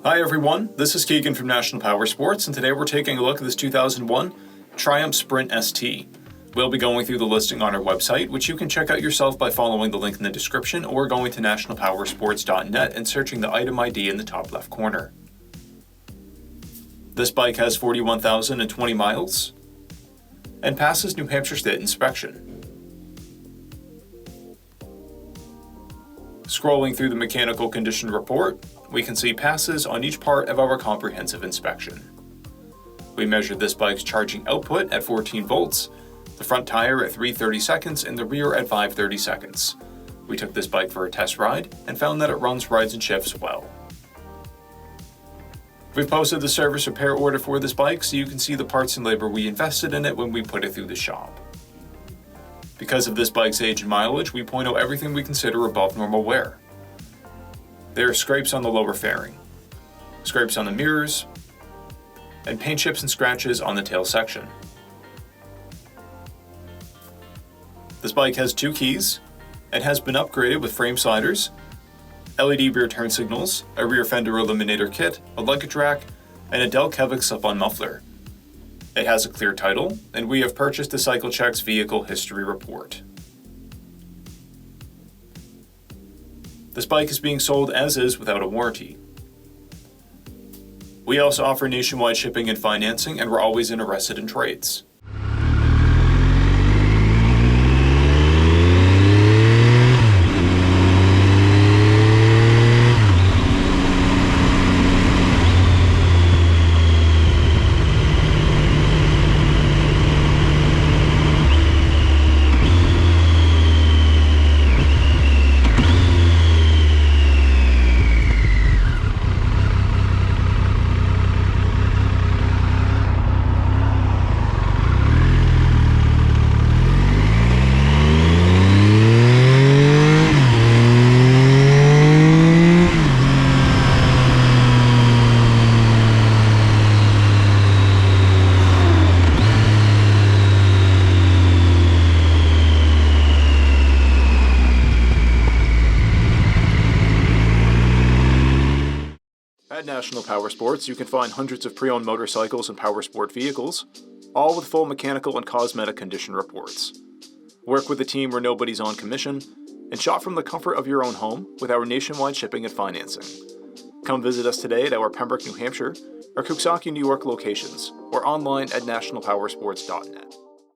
Hi everyone, this is Keegan from National Powersports, and today we're taking a look at this 2001 Triumph Sprint ST. We'll be going through the listing on our website, which you can check out yourself by following the link in the description or going to nationalpowersports.net and searching the item ID in the top left corner. This bike has 41,020 miles and passes New Hampshire State inspection. Scrolling through the mechanical condition report, we can see passes on each part of our comprehensive inspection. We measured this bike's charging output at 14 volts, the front tire at 330 seconds, and the rear at 530 seconds. We took this bike for a test ride and found that it runs, rides, and shifts well. We've posted the service repair order for this bike so you can see the parts and labor we invested in it when we put it through the shop. Because of this bike's age and mileage, we point out everything we consider above normal wear. There are scrapes on the lower fairing, scrapes on the mirrors, and paint chips and scratches on the tail section. This bike has 2 keys and has been upgraded with frame sliders, LED rear turn signals, a rear fender eliminator kit, a luggage rack, and a Delkevic slip-on muffler. It has a clear title, and we have purchased the CycleCheck's vehicle history report. This bike is being sold as is without a warranty. We also offer nationwide shipping and financing, and we're always interested in trades. At National Powersports, you can find hundreds of pre-owned motorcycles and powersport vehicles, all with full mechanical and cosmetic condition reports. Work with a team where nobody's on commission, and shop from the comfort of your own home with our nationwide shipping and financing. Come visit us today at our Pembroke, New Hampshire, or Coxsackie, New York locations, or online at nationalpowersports.net.